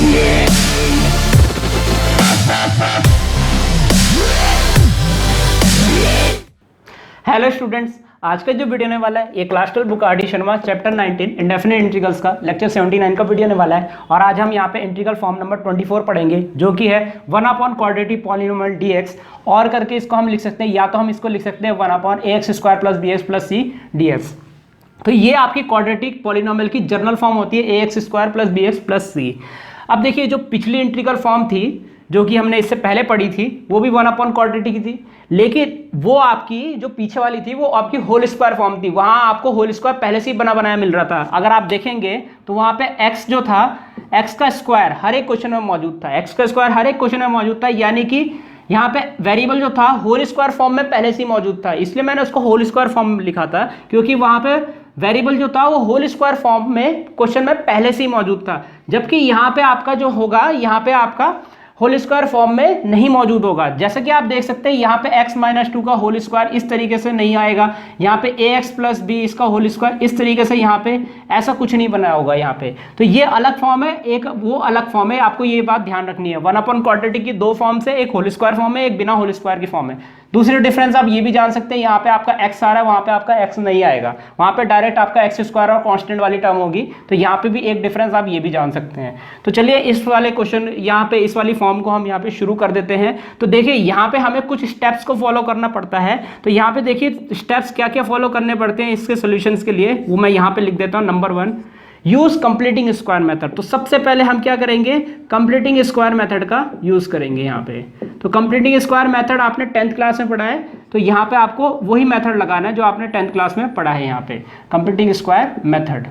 Hello students, आज का जो वीडियो होने वाला है ये class 12 book R D Sharma chapter 19 indefinite integrals का लेक्चर 79 का वीडियो होने वाला है। और आज हम यहाँ पे इंटीग्रल फॉर्म नंबर 24 पढ़ेंगे, जो कि है 1/क्वाड्रेटिक पॉलिनोमियल dx। और करके इसको हम लिख सकते हैं, या तो हम इसको लिख सकते हैं 1/ax² + bx + c dx। तो ये आपकी क्वाड्रेटिक पॉलिनोमियल की जर्नल फॉर्म होती है ax² + bx + c। अब देखिए, जो पिछली इंटीग्रल फॉर्म थी जो कि हमने इससे पहले पढ़ी थी वो भी 1/क्वाड्रेटिक की थी, लेकिन वो आपकी जो पीछे वाली थी वो आपकी होल स्क्वायर फॉर्म थी। वहां आपको होल स्क्वायर पहले से ही बना बनाया मिल रहा था। अगर आप देखेंगे तो वहां पे x जो था, x का स्क्वायर हर एक क्वेश्चन में मौजूद था, x का स्क्वायर हर एक क्वेश्चन में मौजूद था, यानी कि यहाँ पे वेरिएबल जो था होल स्क्वायर फॉर्म में पहले से ही मौजूद था। इसलिए मैंने उसको होल स्क्वायर फॉर्म लिखा था, क्योंकि वहां पे वेरिएबल जो था वो होल स्क्वायर फॉर्म में क्वेश्चन में पहले से ही मौजूद था। जबकि यहाँ पे आपका जो होगा, यहाँ पे आपका होल स्क्वायर फॉर्म में नहीं मौजूद होगा। जैसे कि आप देख सकते हैं यहाँ पे x - 2 का होल स्क्वायर इस तरीके से नहीं आएगा, यहाँ पे ax + b इसका होल स्क्वायर इस तरीके से, यहाँ पे ऐसा कुछ नहीं बना होगा यहाँ पे। तो ये अलग फॉर्म है, एक वो अलग फॉर्म है, आपको ये बात ध्यान रखनी है। 1/क्वाड्रेटिक की दो फॉर्म्स है, एक होल स्क्वायर फॉर्म है, एक बिना होल स्क्वायर की फॉर्म है। दूसरी डिफरेंस आप ये भी जान सकते हैं, यहाँ पे आपका x आ रहा है, वहाँ पे आपका x नहीं आएगा, वहाँ पे डायरेक्ट आपका x² और कांस्टेंट वाली टर्म होगी। तो यहाँ पे भी एक डिफरेंस आप ये भी जान सकते हैं। तो चलिए इस वाले क्वेश्चन यहाँ पे इस वाली फॉर्म को हम यहाँ पे शुरू कर देते हैं। तो देखिए यहाँ पे हमें कुछ स्टेप्स को फॉलो करना पड़ता है। तो यहाँ पे देखिए स्टेप्स क्या क्या फॉलो करने पड़ते हैं इसके सोल्यूशंस के लिए, वो मैं यहाँ पे लिख देता हूँ। Number 1, use completing square method. तो सबसे पहले हम क्या करेंगे, कंप्लीटिंग स्क्वायर मेथड का यूज करेंगे यहाँ पे। तो कंप्लीटिंग स्क्वायर मेथड आपने 10th क्लास में पढ़ा है, तो यहाँ पे आपको वही मेथड लगाना है जो आपने 10th क्लास में पढ़ा है। यहाँ पे कंप्लीटिंग स्क्वायर मेथड,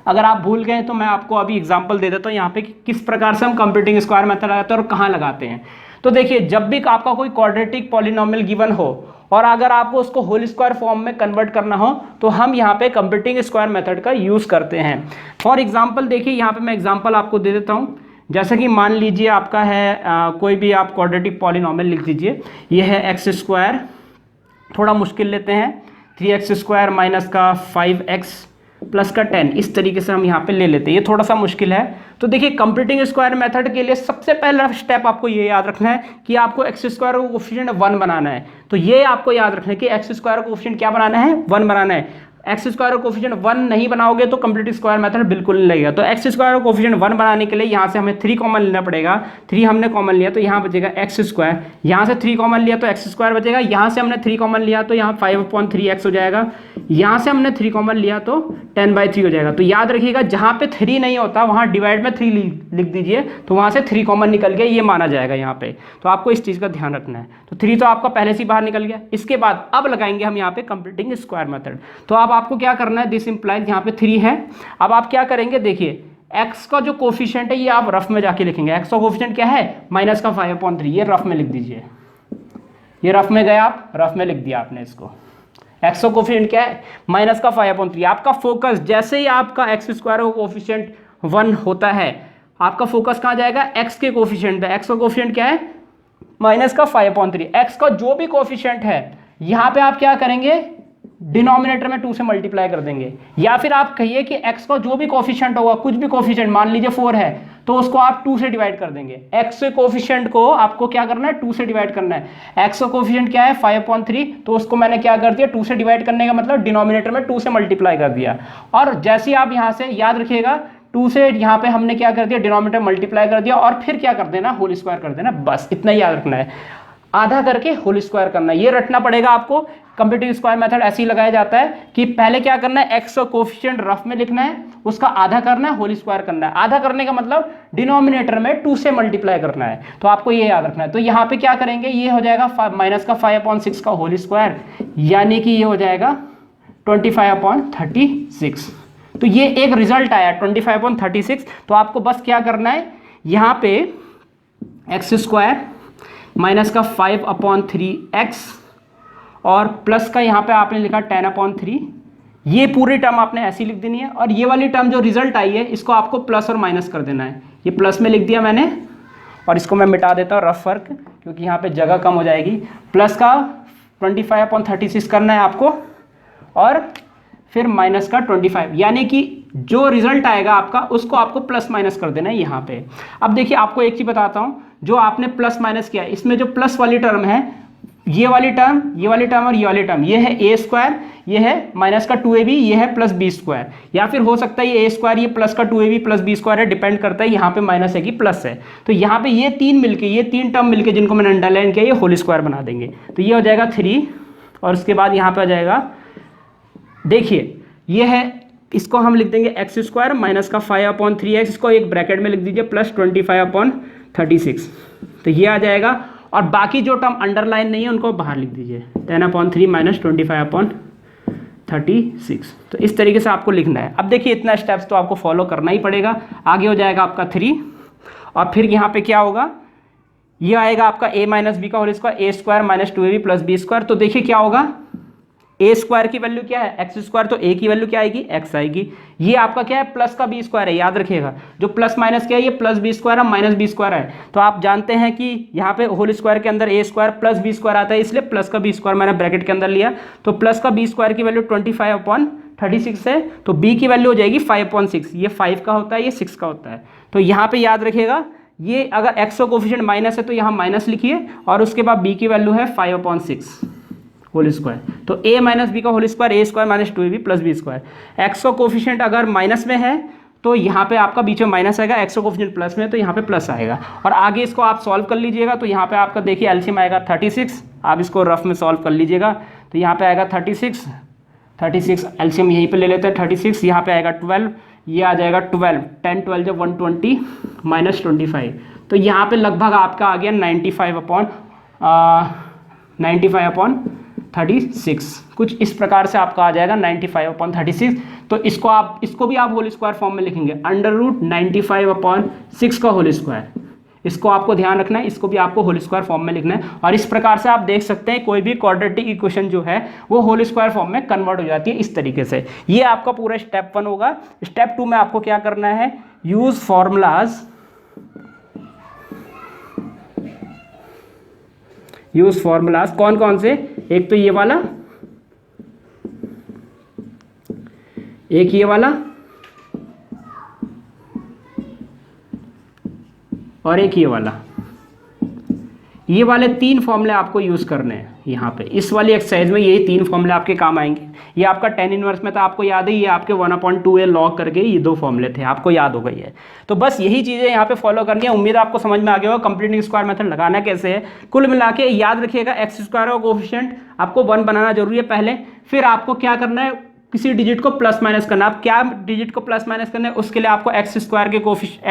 अगर आप भूल गए तो मैं आपको अभी एग्जांपल दे देता हूँ यहाँ पे कि किस प्रकार से हम कंप्लीटिंग स्क्वायर मेथड लगाते हैं और कहाँ लगाते हैं। तो देखिए, जब भी आपका कोई क्वाड्रेटिक पॉलिनोमियल गिवन हो और अगर आपको उसको होल स्क्वायर फॉर्म में कन्वर्ट करना हो तो हम यहाँ पे कंप्लीटिंग स्क्वायर मेथड का यूज़ करते हैं। फॉर एग्जांपल देखिए, यहाँ पे मैं एग्जांपल आपको दे देता हूँ। जैसे कि मान लीजिए आपका है कोई भी आप क्वाड्रेटिक पॉलिनोमियल लिख दीजिए। ये है x², थोड़ा मुश्किल लेते हैं, 3x² - का 5x + का 10, इस तरीके से हम यहाँ पे ले लेते हैं। ये थोड़ा सा मुश्किल है। तो देखिए, कंप्लीटिंग स्क्वायर मेथड के लिए सबसे पहला स्टेप आपको ये याद रखना है कि आपको x² का कोएफिशिएंट 1 बनाना है। तो ये आपको याद रखना है कि x² का कोएफिशिएंट क्या बनाना है, 1 बनाना है। x² का कोएफिशिएंट 1 नहीं बनाओगे तो कंप्लीट स्क्वायर मेथड बिल्कुल नहीं लगेगा। तो x² का कोएफिशिएंट 1 बनाने के लिए यहाँ से हमें 3 कॉमन लेना पड़ेगा। 3 हमने कॉमन लिया तो यहाँ बचेगा x², यहाँ से 3 कॉमन लिया तो x² बचेगा, यहाँ से हमने 3 कॉमन लिया तो यहाँ 5/3x हो जाएगा, यहाँ से हमने 3 कॉमन लिया तो 10/3 हो जाएगा। तो याद रखिएगा, जहाँ पे 3 नहीं होता वहाँ डिवाइड में 3 लिख दीजिए, तो वहाँ से 3 कॉमन निकल गया, ये माना जाएगा यहाँ पे। तो आपको इस चीज़ का ध्यान रखना है। तो 3 तो आपका पहले से ही बाहर निकल गया। इसके बाद अब लगाएंगे हम यहाँ पे कंप्लीटिंग स्क्वायर मेथड। तो अब आपको क्या करना है, दिस इंप्लाइज यहाँ पे 3 है। अब आप क्या करेंगे, देखिए x का जो कोफिशिएंट है ये आप रफ में जाके लिखेंगे। x का कोफिशिएंट क्या है, -5/3, ये रफ में लिख दीजिए। ये रफ में गया, आप रफ में लिख दिया आपने इसको। x का कोफिशिएंट क्या है, -5/3। आपका फोकस जैसे ही आपका x² का कोफिशिएंट 1 होता है, आपका फोकस कहाँ जाएगा, x के कोफिशिएंट पे। x का कोफिशिएंट क्या है, -5/3। x का जो भी कोफिशिएंट है यहाँ पे आप क्या करेंगे, डिनोमिनेटर में 2 से मल्टीप्लाई कर देंगे। या फिर आप कहिए कि x का जो भी कोफिशिएंट होगा, कुछ भी कोफिशिएंट, मान लीजिए 4 है तो उसको आप 2 से डिवाइड कर देंगे। x के कोफिशिएंट को आपको क्या करना है, 2 से डिवाइड करना है। x का कोफिशिएंट क्या है, 5/3, तो उसको मैंने क्या कर दिया, 2 से डिवाइड करने का मतलब डिनोमिनेटर में 2 से मल्टीप्लाई कर दिया। और जैसे आप यहाँ से याद रखिएगा, 2 से यहाँ पे हमने क्या कर दिया, डिनोमिनेटर मल्टीप्लाई कर दिया और फिर क्या कर देना, होल स्क्वायर कर देना। बस इतना ही याद रखना है, आधा करके होल स्क्वायर करना है, ये रटना पड़ेगा आपको। कंप्लीटिंग स्क्वायर मेथड ऐसे ही लगाया जाता है कि पहले क्या करना है, x का कोफिशिएंट रफ में लिखना है, उसका आधा करना है, होल स्क्वायर करना है। आधा करने का मतलब डिनोमिनेटर में 2 से मल्टीप्लाई करना है। तो आपको ये याद रखना है। तो यहाँ पे क्या करेंगे, ये हो जाएगा -5/6 का होल स्क्वायर, यानी कि ये हो जाएगा 25/36। तो ये एक रिजल्ट आया 25/36। तो आपको बस क्या करना है, यहाँ पे x² - 5/3x और प्लस का यहाँ पे आपने लिखा 10/3, ये पूरी टर्म आपने ऐसी लिख देनी है। और ये वाली टर्म जो रिजल्ट आई है इसको आपको प्लस और माइनस कर देना है। ये प्लस में लिख दिया मैंने और इसको मैं मिटा देता हूँ रफ वर्क, क्योंकि यहाँ पे जगह कम हो जाएगी। प्लस का 25/36 करना है आपको और फिर माइनस का 25, यानी कि जो रिजल्ट आएगा आपका उसको आपको प्लस माइनस कर देना है यहाँ पे। अब देखिए आपको एक चीज़ बताता हूँ, जो आपने प्लस माइनस किया इसमें जो प्लस वाली टर्म है, ये वाली टर्म, ये वाली टर्म और ये वाली टर्म, ये है ए स्क्वायर, ये है माइनस का 2ab, ये है प्लस बी स्क्वायर, या फिर हो सकता है ये ए स्क्वायर, ये प्लस का 2ab प्लस बी स्क्वायर है, डिपेंड करता है यहाँ पे माइनस है कि प्लस है। तो यहाँ पे ये तीन मिलके, ये तीन टर्म मिलके जिनको मैंने अंडरलाइन किया, ये होल स्क्वायर बना देंगे। तो ये हो जाएगा 3 और उसके बाद यहाँ पे आ जाएगा, देखिए ये है, इसको हम लिख देंगे एक्स स्क्वायर माइनस का 5/3x, इसको एक ब्रैकेट में लिख दीजिए प्लस 25/36। तो ये आ जाएगा, और बाकी जो टर्म अंडरलाइन नहीं है उनको बाहर लिख दीजिए 10/3 माइनस 25/36। तो इस तरीके से आपको लिखना है। अब देखिए इतना स्टेप्स तो आपको फॉलो करना ही पड़ेगा। आगे हो जाएगा आपका 3 और फिर यहाँ पे क्या होगा, ये आएगा आपका a माइनस बी का whole square, A square minus 2ab plus B square. तो देखिए क्या होगा, ए स्क्वायर की वैल्यू क्या है एक्स स्क्वायर, तो ए की वैल्यू क्या आएगी एक्स आएगी। ये आपका क्या है प्लस का बी स्क्वायर है, याद रखिएगा जो प्लस माइनस क्या है, ये प्लस बी स्क्वायर है माइनस बी स्क्वायर है। तो आप जानते हैं कि यहाँ पे होल स्क्वायर के अंदर ए स्क्वायर प्लस बी स्क्वायर आता है, इसलिए प्लस का बी स्क्वायर मैंने ब्रैकेट के अंदर लिया। तो प्लस का बी स्क्वायर की वैल्यू 25/36 है, तो बी की वैल्यू हो जाएगी 5/6। ये 5 का होता है, ये 6 का होता है। तो यहाँ पे याद रखिएगा, ये अगर एक्स का कोफिशिएंट माइनस है तो यहाँ माइनस लिखिए, और उसके बाद बी की वैल्यू है 5/6 होल स्क्वायर। तो a माइनस बी का whole square, A square minus 2ab plus B square. X का कोफिशिएंट अगर माइनस में है तो यहाँ पे आपका बीच में माइनस आएगा, एक्स का कोफिशिएंट प्लस में है तो यहाँ पे प्लस आएगा। और आगे इसको आप सॉल्व कर लीजिएगा, तो यहाँ पे आपका देखिए एलसीएम आएगा 36। आप इसको रफ में सॉल्व कर लीजिएगा, तो यहाँ पे आएगा 36 एलसीएम यहीं पे ले लेते हैं 36, यहाँ पे आएगा 12, ये आ जाएगा 12, 10 12 जब 120 माइनस 25। तो यहाँ पे लगभग आपका आ गया 95/36, कुछ इस प्रकार से आपका आ जाएगा 95/36। तो इसको भी आप होल स्क्वायर फॉर्म में लिखेंगे, √95/6 का होल स्क्वायर। इसको आपको ध्यान रखना है, इसको भी आपको होल स्क्वायर फॉर्म में लिखना है। और इस प्रकार से आप देख सकते हैं कोई भी क्वाड्रेटिक इक्वेशन जो है वो होल स्क्वायर फॉर्म में कन्वर्ट हो जाती है इस तरीके से। ये आपका पूरा स्टेप 1 होगा। स्टेप 2 में आपको क्या करना है, यूज फॉर्मूलाज, यूज फॉर्मूलाज कौन कौन से, एक तो ये वाला, एक ये वाला और एक ये वाला। ये वाले 3 फॉर्मूले आपको यूज करने हैं यहाँ पे इस वाली एक्सरसाइज में। यही 3 फॉर्मूले आपके काम आएंगे। ये आपका tan इनवर्स में था, आपको याद है, ये आपके 1/2a लॉग करके ये 2 फॉर्मूले थे, आपको याद हो गई है। तो बस यही चीज़ें यहाँ पे फॉलो करनी है। उम्मीद है आपको समझ में आ गया होगा कंप्लीटिंग स्क्वायर मेथड लगाना कैसे है। कुल मिला के याद रखिएगा एक्स स्क्वायर का कोफिशिएंट आपको 1 बनाना जरूरी है पहले, फिर आपको क्या करना है, किसी डिजिट को प्लस माइनस करना। आप क्या डिजिट को प्लस माइनस करना है, उसके लिए आपको एक्स स्क्वायर के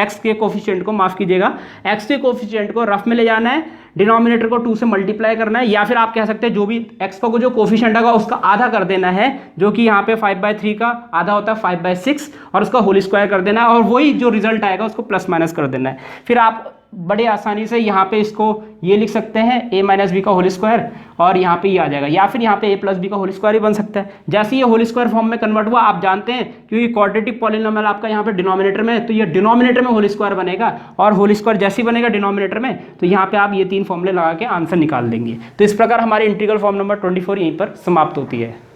एक्स के कोफिशिएंट को, माफ कीजिएगा, एक्स के कोफिशिएंट को रफ में ले जाना है, डिनोमिनेटर को 2 से मल्टीप्लाई करना है, या फिर आप कह सकते हैं जो भी एक्स का जो कोफिशिएंट होगा उसका आधा कर देना है, जो कि यहाँ पे 5/3 का आधा होता है 5/6, और उसका होल स्क्वायर कर देना है, और वही जो रिजल्ट आएगा उसको प्लस माइनस कर देना है। फिर आप बड़े आसानी से यहाँ पे इसको ये लिख सकते हैं a माइनस बी का होल स्क्वायर, और यहाँ पे ये आ जाएगा, या फिर यहाँ पे a प्लस बी का होल स्क्वायर ही बन सकता है। जैसे ये होल स्क्वायर फॉर्म में कन्वर्ट हुआ, आप जानते हैं क्योंकि क्वाड्रेटिक पॉलिनोमियल आपका यहाँ पे डिनोमिनेटर में है, तो ये डिनोमिनेटर में होल स्क्वायर बनेगा, और होल स्क्वायर जैसे ही बनेगा डिनोमिनेटर में, तो यहाँ पे आप ये 3 फॉर्मूले लगा के आंसर निकाल देंगे। तो इस प्रकार हमारी इंटीग्रल फॉर्म नंबर 24 यहीं पर समाप्त होती है।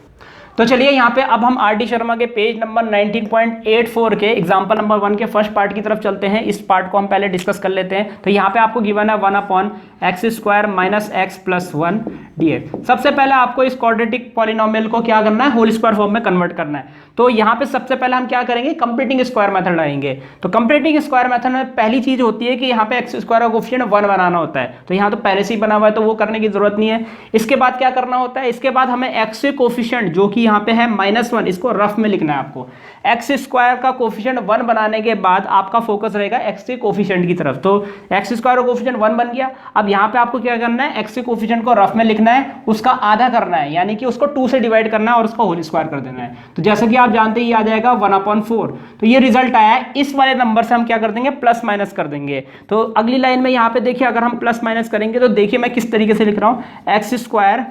तो चलिए यहाँ पे अब हम आर डी शर्मा के पेज नंबर 19.84 के एग्जाम्पल नंबर 1 के फर्स्ट पार्ट की तरफ चलते हैं। इस पार्ट को हम पहले डिस्कस कर लेते हैं। तो यहाँ पे आपको गिवन है 1/x² minus x plus 1 dx। सबसे पहले आपको इस क्वाड्रेटिक पॉलिनोमियल को क्या करना है, होल स्क्वायर फॉर्म में कन्वर्ट करना है। तो यहाँ पे सबसे पहले हम क्या करेंगे, कंप्लीटिंग स्क्वायर मेथड लाएंगे। तो कंप्लीटिंग स्क्वायर मेथड में पहली चीज होती है कि यहाँ पे x² का कोफिशिएंट 1 बनाना होता है। तो यहाँ तो पहले से ही बना हुआ है, तो वो करने की जरूरत नहीं है। इसके बाद क्या करना होता है, इसके बाद हमें x के कोफिशिएंट जो कि यहाँ पे है -1, इसको रफ में लिखना है आपको। x² का कोफिशिएंट 1 बनाने के बाद आपका फोकस रहेगा x के कोफिशिएंट की तरफ। तो x² का कोफिशिएंट 1 बन गया। अब यहाँ पे आपको क्या करना है, x के कोफिशिएंट को रफ में लिखना है, उसका आधा करना है, यानी कि उसको 2 से डिवाइड करना है और उसका होल स्क्वायर कर देना है। तो जैसा कि आप जानते हैं ये आ जाएगा 1/4। तो ये रिजल्ट आया है, इस वाले नंबर से हम क्या कर देंगे, प्लस माइनस कर देंगे। तो अगली लाइन में यहाँ पे देखिए, अगर हम प्लस माइनस करेंगे तो देखिए मैं किस तरीके से लिख रहा हूँ, x²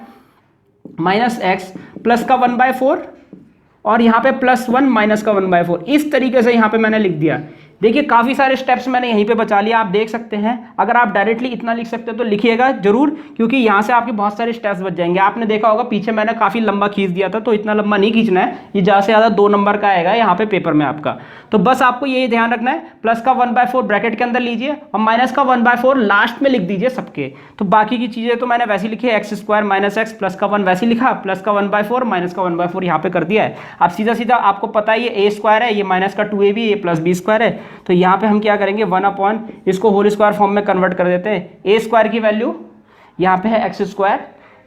माइनस x प्लस का 1/4 और यहाँ पे +1 माइनस का 1/4। इस तरीके से यहाँ पे मैंने लिख दिया। देखिए काफ़ी सारे स्टेप्स मैंने यहीं पे बचा लिया, आप देख सकते हैं। अगर आप डायरेक्टली इतना लिख सकते हो तो लिखिएगा जरूर, क्योंकि यहाँ से आपके बहुत सारे स्टेप्स बच जाएंगे। आपने देखा होगा पीछे मैंने काफ़ी लंबा खींच दिया था, तो इतना लंबा नहीं खींचना है, ये ज़्यादा से ज़्यादा 2 नंबर का आएगा यहाँ पे पेपर में आपका। तो बस आपको यही ध्यान रखना है, प्लस का 1/4 ब्रैकेट के अंदर लीजिए और माइनस का 1/4 लास्ट में लिख दीजिए सबके। तो बाकी की चीज़ें तो मैंने वैसे लिखी है, x² - x प्लस का 1 वैसे लिखा, प्लस का 1/4 माइनस का 1/4 यहाँ पे कर दिया है। अब सीधा सीधा आपको पता है ये a² है, ये माइनस का 2ab, ये प्लस b² है। तो यहाँ पे हम क्या करेंगे, 1 इसको होल स्क्वायर फॉर्म में कन्वर्ट कर देते हैं। a² की वैल्यू यहाँ पे है x²,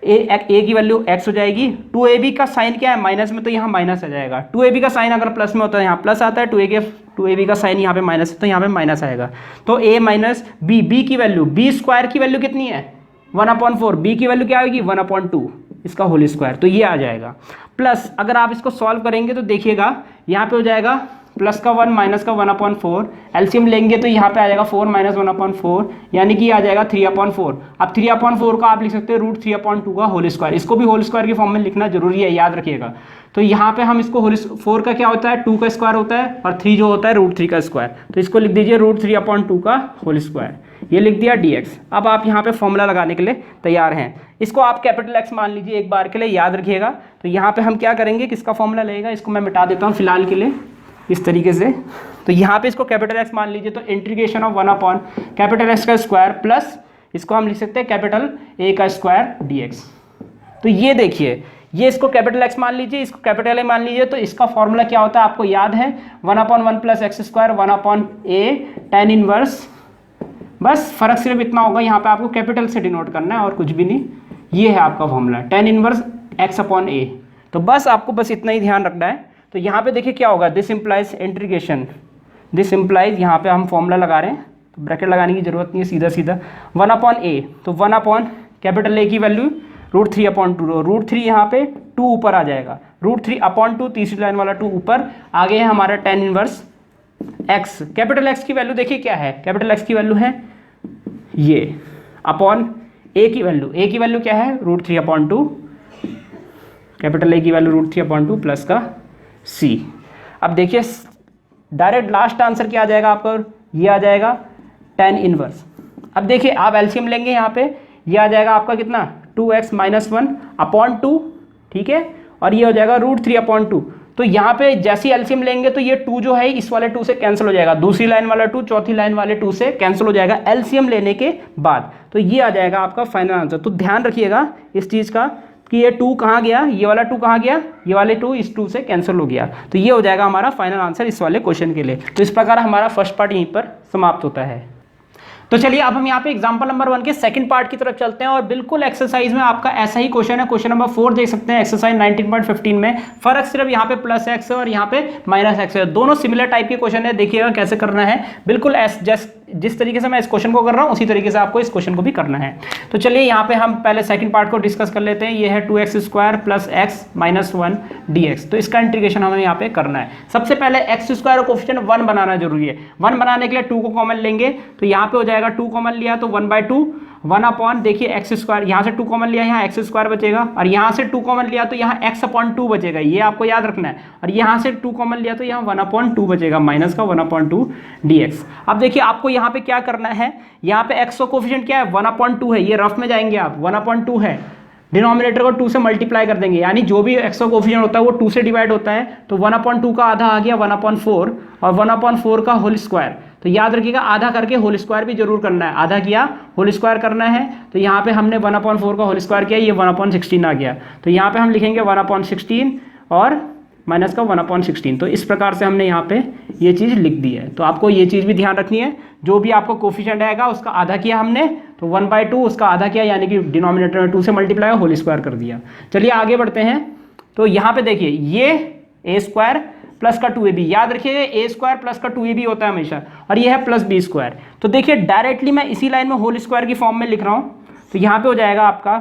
ए की वैल्यू x हो जाएगी। 2ab का साइन क्या है, माइनस में, तो यहाँ माइनस आ जाएगा। 2ab का साइन अगर प्लस में होता है यहाँ प्लस आता है, 2ab का साइन यहाँ पे माइनस है तो यहाँ पे माइनस आएगा। तो a माइनस b की वैल्यू, b² की वैल्यू कितनी है 1/4, b की वैल्यू क्या आएगी 1/2 इसका होल स्क्वायर, तो ये आ जाएगा। प्लस अगर आप इसको सॉल्व करेंगे तो देखिएगा यहाँ पे हो जाएगा प्लस का 1 माइनस का 1/4, एलसीएम लेंगे तो यहाँ पे आ जाएगा 4 - 1/4, यानी कि आ जाएगा 3/4। अब 3/4 का आप लिख सकते हैं √3/2 का होल स्क्वायर, इसको भी होल स्क्वायर की फॉर्म में लिखना जरूरी है, याद रखिएगा। तो यहाँ पे हम इसको 4 का क्या होता है 2 का स्क्वायर होता है, और 3 जो होता है √3 का स्क्वायर, तो इसको लिख दीजिए √3/2 का होल स्क्वायर, ये लिख दिया dx। अब आप यहाँ पे फॉर्मूला लगाने के लिए तैयार हैं। इसको आप कैपिटल X मान लीजिए एक बार के लिए, याद रखिएगा। तो यहाँ पे हम क्या करेंगे, किसका फॉर्मूला लगेगा, इसको मैं मिटा देता हूँ फिलहाल के लिए इस तरीके से। तो यहाँ पे इसको कैपिटल X मान लीजिए, तो इंटीग्रेशन ऑफ 1 कैपिटल X का स्क्वायर प्लस इसको हम लिख सकते हैं कैपिटल A का स्क्वायर dx। तो ये देखिए, ये इसको कैपिटल X मान लीजिए, इसको कैपिटल A मान लीजिए, तो इसका फॉर्मूला क्या होता है आपको याद है, 1/1 plus x² 1/a tan inverse. बस फर्क सिर्फ इतना होगा, यहाँ पे आपको कैपिटल से डिनोट करना है और कुछ भी नहीं। ये है आपका फॉर्मूला tan इनवर्स x/a। तो बस आपको बस इतना ही ध्यान रखना है। तो यहाँ पे देखिए क्या होगा, this implies integration, this implies, यहाँ पे हम फॉर्मूला लगा रहे हैं तो ब्रैकेट लगाने की जरूरत नहीं है, सीधा सीधा 1/a। तो 1 कैपिटल A की वैल्यू √3/2, √3 यहाँ पे 2 ऊपर आ जाएगा, √3/2 तीसरी लाइन वाला 2 ऊपर, आगे है हमारा tan inverse x। Capital X की वैल्यू देखिए क्या है, कैपिटल X की वैल्यू है ये अपॉन A की वैल्यू क्या है √3/2, कैपिटल A की वैल्यू √3/2 प्लस का C। अब देखिए डायरेक्ट लास्ट आंसर क्या आ जाएगा आपका, ये आ जाएगा tan इनवर्स। अब देखिए आप एलसीएम लेंगे यहाँ पे, ये आ जाएगा आपका कितना 2x - 1/2, ठीक है, और ये हो जाएगा √3/2। तो यहाँ पे जैसे एलसीएम लेंगे तो ये 2 जो है इस वाले 2 से कैंसिल हो जाएगा, दूसरी लाइन वाला 2 चौथी लाइन वाले 2 से कैंसिल हो जाएगा एलसीएम लेने के बाद। तो ये आ जाएगा आपका फाइनल आंसर। तो ध्यान रखिएगा इस चीज़ का कि ये 2 कहाँ गया, ये वाला 2 कहाँ गया, ये वाले 2 इस 2 से कैंसिल हो गया। तो ये हो जाएगा हमारा फाइनल आंसर इस वाले क्वेश्चन के लिए। तो इस प्रकार हमारा फर्स्ट पार्ट यहीं पर समाप्त होता है। तो चलिए अब हम यहाँ पे एग्जांपल नंबर 1 के सेकंड पार्ट की तरफ चलते हैं, और बिल्कुल एक्सरसाइज में आपका ऐसा ही क्वेश्चन है, क्वेश्चन नंबर 4 देख सकते हैं एक्सरसाइज 19.15 में। फर्क सिर्फ यहाँ पे प्लस x है और यहाँ पे माइनस x है, दोनों सिमिलर टाइप के क्वेश्चन है। देखिएगा कैसे करना है, बिल्कुल जिस तरीके से मैं इस क्वेश्चन को कर रहा हूँ उसी तरीके से आपको इस क्वेश्चन को भी करना है। तो चलिए यहाँ पे हम पहले सेकंड पार्ट को डिस्कस कर लेते हैं। ये है 2x² plus x minus 1 dx। तो इसका इंटीग्रेशन हमें यहाँ पे करना है। सबसे पहले x² का कोफिशिएंट 1 बनाना जरूरी है। 1 बनाने के लिए 2 को कॉमन लेंगे, तो यहाँ पे हो जाएगा 2 कॉमन लिया तो 1/2, 1 देखिए x², यहाँ से 2 कॉमन लिया, यहाँ x² बचेगा, और यहाँ से 2 कॉमन लिया तो यहाँ x/2 बचेगा, ये आपको याद रखना है। और यहाँ से 2 कॉमन लिया तो यहाँ 1/2 बचेगा, माइनस का 1/2 dx। अब देखिए आपको यहाँ पे क्या करना है, यहाँ पे x का कोफिशिएंट क्या है 1/2 है, ये रफ में जाएंगे आप, 1/2 है, डिनोमिनेटर को 2 से मल्टीप्लाई कर देंगे, यानी जो भी x का कोफिशिएंट होता है वो 2 से डिवाइड होता है। तो 1/2 का आधा आ गया 1/4, और 1/4 का होल स्क्वायर। तो याद रखिएगा आधा करके होल स्क्वायर भी जरूर करना है, आधा किया होल स्क्वायर करना है। तो यहाँ पे हमने 1/4 का होल स्क्वायर किया, ये 1/16 आ गया। तो यहाँ पे हम लिखेंगे 1/16 और माइनस का 1/16। तो इस प्रकार से हमने यहाँ पे ये चीज़ लिख दी है। तो आपको ये चीज़ भी ध्यान रखनी है, जो भी आपको कोफिशिएंट आएगा उसका आधा किया हमने, तो 1/2 उसका आधा किया, यानी कि डिनोमिनेटर में 2 से मल्टीप्लाई होल स्क्वायर कर दिया। चलिए आगे बढ़ते हैं। तो यहाँ पे देखिए ये a² प्लस का 2ab, याद रखिए a² प्लस का 2ab होता है हमेशा, और ये है प्लस b²। तो देखिए डायरेक्टली मैं इसी लाइन में होल स्क्वायर की फॉर्म में लिख रहा हूँ। तो यहाँ पे हो जाएगा आपका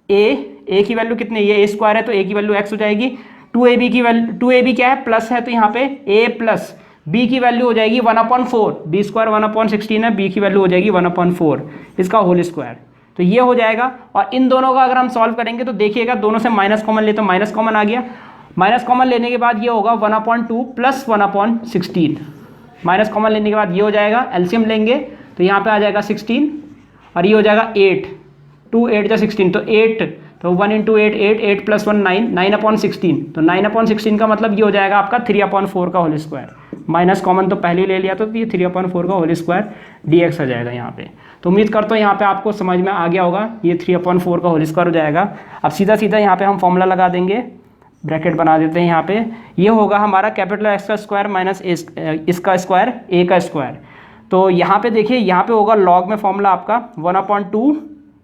a की वैल्यू कितनी, ये a² है तो a की वैल्यू x हो जाएगी, 2ab की वैल्यू, 2ab क्या है प्लस है, तो यहाँ पे a प्लस b की वैल्यू हो जाएगी 1/4, b² 1/16 है, b की वैल्यू हो जाएगी 1/4 इसका होल स्क्वायर। तो ये हो जाएगा, और इन दोनों का अगर हम सॉल्व करेंगे तो देखिएगा दोनों से माइनस कॉमन ले तो माइनस कॉमन आ गया, माइनस कॉमन लेने के बाद ये होगा 1/2 प्लस 1/16, माइनस कॉमन लेने के बाद ये हो जाएगा, एलसीएम लेंगे तो यहाँ पे आ जाएगा 16 और ये हो जाएगा 8, 2 8 जा 16 तो 8, तो 1 इंटू 8 8, 8 प्लस 1 9, 9/16, तो 9/16 का मतलब ये हो जाएगा आपका 3/4 का होल स्क्वायर। माइनस कॉमन तो पहले ही ले लिया तो ये 3/4 का होल स्क्वायर dx आ जाएगा यहाँ पे। तो उम्मीद करता हूँ यहाँ पे आपको समझ में आ गया होगा, ये 3/4 का होल स्क्वायर हो जाएगा। अब सीधा सीधा यहाँ पे हम फॉर्मूला लगा देंगे, ब्रैकेट बना देते हैं यहाँ पे, ये होगा हमारा कैपिटल एक्स का स्क्वायर माइनस इसका स्क्वायर ए का स्क्वायर। तो यहाँ पे देखिए, यहाँ पे होगा लॉग में फॉर्मूला आपका 1/2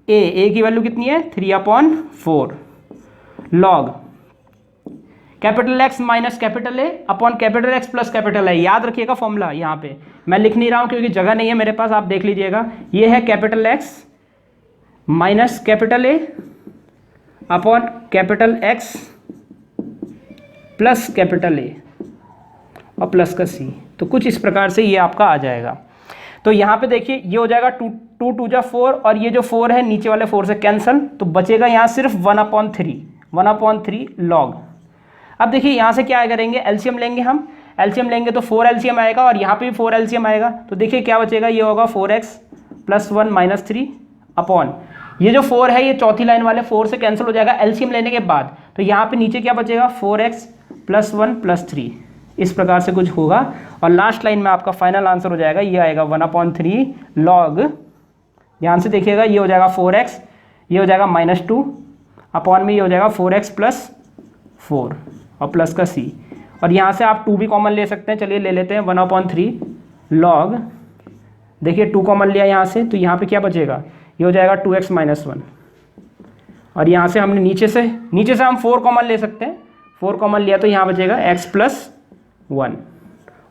ए की वैल्यू कितनी है 3/4 log capital x minus capital A upon capital x plus capital A. याद रखिएगा फॉर्मूला, यहाँ पे मैं लिख नहीं रहा हूँ क्योंकि जगह नहीं है मेरे पास, आप देख लीजिएगा। ये है capital x minus capital A upon capital x plus capital A और प्लस का सी। तो कुछ इस प्रकार से ये आपका आ जाएगा। तो यहाँ पे देखिए ये हो जाएगा 2 2 जा 4 और ये जो 4 है नीचे वाले 4 से कैंसिल, तो बचेगा यहाँ सिर्फ 1/3 लॉग। अब देखिए यहाँ से क्या करेंगे, एलसीएम लेंगे हम, एलसीएम लेंगे तो 4 एलसीएम आएगा और यहाँ पे भी 4 एलसीएम आएगा। तो देखिए क्या बचेगा, ये होगा 4x + 1 - 3 अपॉन ये जो 4 है ये चौथी लाइन वाले 4 से कैंसिल हो जाएगा एलसीएम लेने के बाद। तो यहाँ पे नीचे क्या बचेगा 4x + 1 + 3, इस प्रकार से कुछ होगा। और लास्ट लाइन में आपका फाइनल आंसर हो जाएगा, ये आएगा 1/3 लॉग, ध्यान से देखिएगा, ये हो जाएगा 4x, ये हो जाएगा -2 अपॉन में ये हो जाएगा 4x + 4 और प्लस का c। और यहाँ से आप 2 भी कॉमन ले सकते हैं, चलिए ले लेते हैं 1/3 लॉग, देखिए 2 कॉमन लिया यहाँ से, तो यहाँ पे क्या बचेगा, ये हो जाएगा 2x - 1 और यहाँ से हमने नीचे से हम 4 कॉमन ले सकते हैं, 4 कॉमन लिया तो यहाँ बचेगा x + 1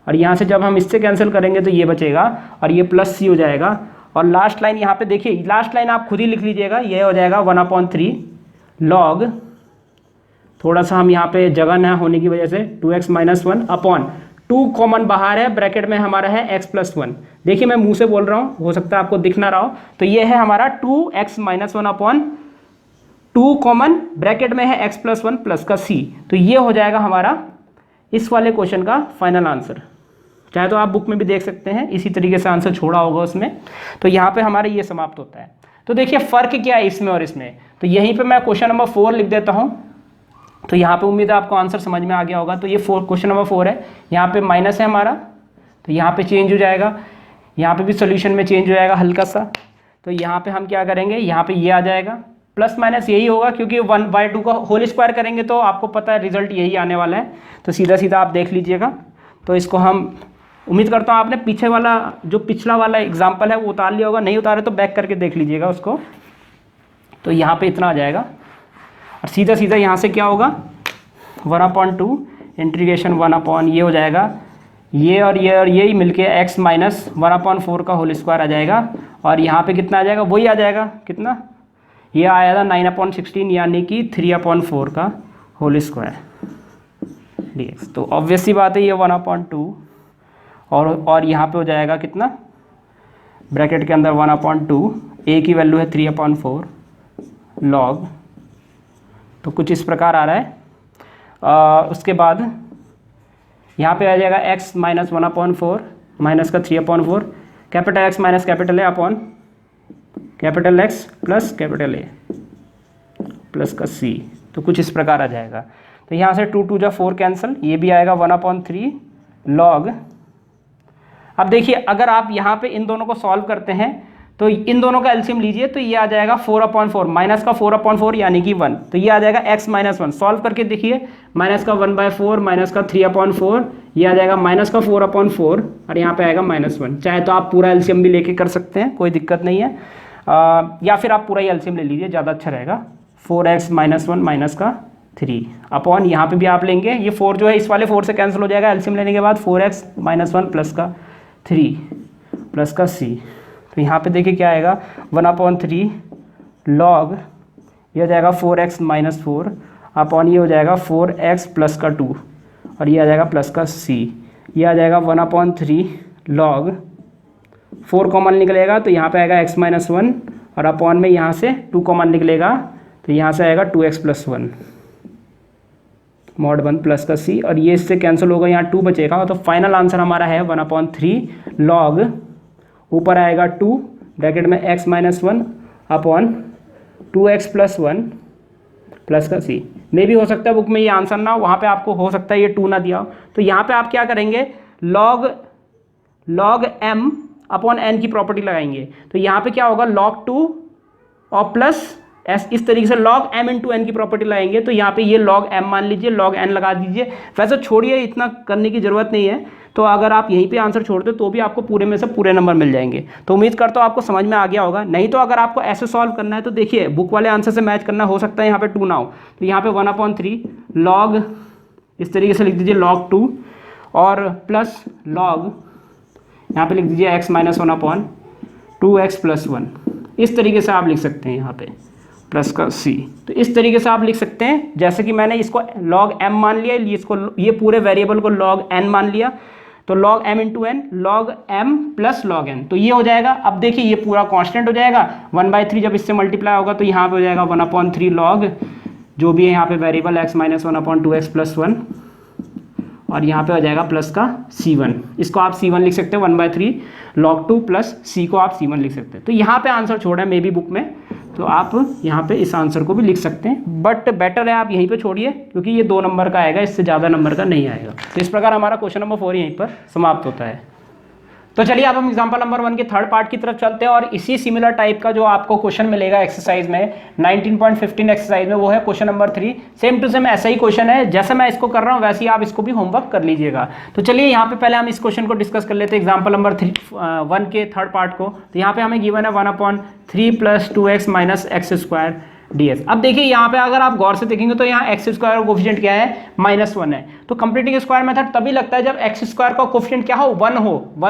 और यहाँ से जब हम इससे कैंसिल करेंगे तो ये बचेगा और ये प्लस c हो जाएगा। और लास्ट लाइन यहाँ पे देखिए, लास्ट लाइन आप खुद ही लिख लीजिएगा, ये हो जाएगा 1/3 लॉग, थोड़ा सा हम यहाँ पे जगह न होने की वजह से 2x - 1 अपॉन 2 कॉमन बाहर है, ब्रैकेट में हमारा है x + 1। देखिए मैं मुंह से बोल रहा हूँ, हो सकता है आपको दिख ना रहा हो, तो ये है हमारा 2x - 1 अपॉन 2 कॉमन ब्रैकेट में है x + 1 प्लस का c। तो ये हो जाएगा हमारा इस वाले क्वेश्चन का फाइनल आंसर। चाहे तो आप बुक में भी देख सकते हैं, इसी तरीके से आंसर छोड़ा होगा उसमें। तो यहाँ पे हमारा ये समाप्त होता है। तो देखिए फ़र्क क्या है इसमें और इसमें, तो यहीं पे मैं क्वेश्चन नंबर 4 लिख देता हूँ। तो यहाँ पे उम्मीद है आपको आंसर समझ में आ गया होगा। तो ये क्वेश्चन नंबर 4 है, यहाँ पे माइनस है हमारा, तो यहाँ पे चेंज हो जाएगा, यहाँ पे भी सोल्यूशन में चेंज हो जाएगा हल्का सा। तो यहाँ पे हम क्या करेंगे, यहाँ पे ये आ जाएगा, प्लस माइनस यही होगा क्योंकि 1/2 का होल स्क्वायर करेंगे तो आपको पता है रिजल्ट यही आने वाला है। तो सीधा सीधा आप देख लीजिएगा। तो इसको हम उम्मीद करता हूँ आपने पीछे वाला जो पिछला वाला एग्जाम्पल है वो उतार लिया होगा, नहीं उतारे तो बैक करके देख लीजिएगा उसको। तो यहाँ पे इतना आ जाएगा और सीधा सीधा यहाँ से क्या होगा 1/2 इंटीग्रेशन 1 ये हो जाएगा, ये और ये ही मिलके x - 1/4 का होल स्क्वायर आ जाएगा। और यहाँ पे कितना आ जाएगा, वही आ जाएगा, कितना ये आया था 9/16 यानी कि 3/4 का होल स्क्वायर dx। तो ऑब्वियस सी बात है ये 1/2 और यहाँ पे हो जाएगा कितना, ब्रैकेट के अंदर 1/2, a की वैल्यू है 3/4 लॉग। तो कुछ इस प्रकार आ रहा है। उसके बाद यहाँ पे आ जाएगा x - 1/4 माइनस का 3/4 capital x minus capital A upon capital x plus capital A plus का c। तो कुछ इस प्रकार आ जाएगा। तो यहाँ से 2 2 जा 4 कैंसिल, ये भी आएगा 1/3 लॉग। अब देखिए अगर आप यहाँ पे इन दोनों को सॉल्व करते हैं तो इन दोनों का एलसीएम लीजिए तो ये आ जाएगा 4/4 माइनस का 4/4 यानी कि 1। तो ये आ जाएगा x - 1, सॉल्व करके देखिए, माइनस का 1/4 माइनस का 3/4, ये आ जाएगा माइनस का 4/4 और यहाँ पे आएगा -1। चाहे तो आप पूरा एलसीएम भी लेके कर सकते हैं, कोई दिक्कत नहीं है, या फिर आप पूरा ही एलसीएम ले लीजिए, ज़्यादा अच्छा रहेगा। 4x - 1 माइनस का 3 अपॉन यहाँ पे भी आप लेंगे, ये 4 जो है इस वाले 4 से कैंसिल हो जाएगा एलसीएम लेने के बाद, 4x - 1 प्लस का 3 प्लस का c। तो यहाँ पे देखिए क्या आएगा 1/3 लॉग, ये हो जाएगा 4x - 4 अपॉन ये हो जाएगा 4x प्लस का 2 और ये आ जाएगा प्लस का c। ये आ जाएगा 1/3 लॉग, 4 कॉमन निकलेगा तो यहाँ पे आएगा x - 1 और अपॉन में यहाँ से 2 कॉमन निकलेगा तो यहाँ से आएगा 2x + 1 मॉड 1 प्लस का सी, और ये इससे कैंसिल होगा, यहाँ 2 बचेगा। तो फाइनल आंसर हमारा है 1/3 लॉग, ऊपर आएगा 2 ब्रैकेट में x minus 1 upon 2x plus 1 plus का सी। मे भी हो सकता है बुक में ये आंसर ना हो, वहाँ पे आपको हो सकता है ये 2 ना दिया हो। तो यहाँ पे आप क्या करेंगे, log m अपॉन n की प्रॉपर्टी लगाएंगे। तो यहाँ पे क्या होगा, log 2 और प्लस एस, इस तरीके से log m इंटू एन की प्रॉपर्टी लगाएंगे। तो यहाँ पे ये log m मान लीजिए, log n लगा दीजिए। वैसे छोड़िए, इतना करने की ज़रूरत नहीं है। तो अगर आप यहीं पे आंसर छोड़ते तो भी आपको पूरे में से पूरे नंबर मिल जाएंगे। तो उम्मीद करता हूँ आपको समझ में आ गया होगा। नहीं तो अगर आपको ऐसे सॉल्व करना है तो देखिए बुक वाले आंसर से मैच करना, हो सकता है यहाँ पे 2 ना हो। तो यहाँ पे 1/3 log, इस तरीके से लिख दीजिए log 2 और प्लस log, यहाँ पे लिख दीजिए x minus 1 upon 2x plus 1। इस तरीके से आप लिख सकते हैं यहाँ पे प्लस का c। तो इस तरीके से आप लिख सकते हैं, जैसे कि मैंने इसको log m मान लिया, इसको ये पूरे वेरिएबल को log n मान लिया। तो log m into n, log m plus log n, तो ये हो जाएगा। अब देखिए ये पूरा कांस्टेंट हो जाएगा, 1/3 जब इससे मल्टीप्लाई होगा तो यहाँ पे हो जाएगा 1/3 log, जो भी है यहाँ पे variable x minus 1 upon 2x plus 1, और यहाँ पे हो जाएगा प्लस का c1। इसको आप c1 लिख सकते हैं, 1/3 log 2 प्लस c को आप c1 लिख सकते हैं। तो यहाँ पे आंसर छोड़ा है मे बी बुक में, तो आप यहाँ पे इस आंसर को भी लिख सकते हैं, बट बेटर है आप यहीं पे छोड़िए, क्योंकि ये 2 नंबर का आएगा, इससे ज़्यादा नंबर का नहीं आएगा। तो इस प्रकार हमारा क्वेश्चन नंबर 4 यहीं पर समाप्त होता है। तो चलिए अब हम एग्जांपल नंबर 1 के थर्ड पार्ट की तरफ चलते हैं, और इसी सिमिलर टाइप का जो आपको क्वेश्चन मिलेगा एक्सरसाइज में 19.15 एक्सरसाइज में, वो है question number 3। Same to same ऐसा ही क्वेश्चन है, जैसे मैं इसको कर रहा हूँ वैसे ही आप इसको भी होमवर्क कर लीजिएगा। तो चलिए यहाँ पे पहले हम इस क्वेश्चन को डिस्कस कर लेते हैं, एग्जाम्पल नंबर 1 के थर्ड पार्ट को। तो यहाँ पे हमें गिवन है 1/3 plus 2x minus x square ds। अब देखिए यहाँ पे अगर आप गौर से देखेंगे तो यहाँ एक्स स्क्वायर का कोफिशिएंट क्या है, -1 है। तो कंप्लीटिंग स्क्वायर मेथड तभी लगता है जब एक्स स्क्वायर का कोफिशिएंट क्या हो, 1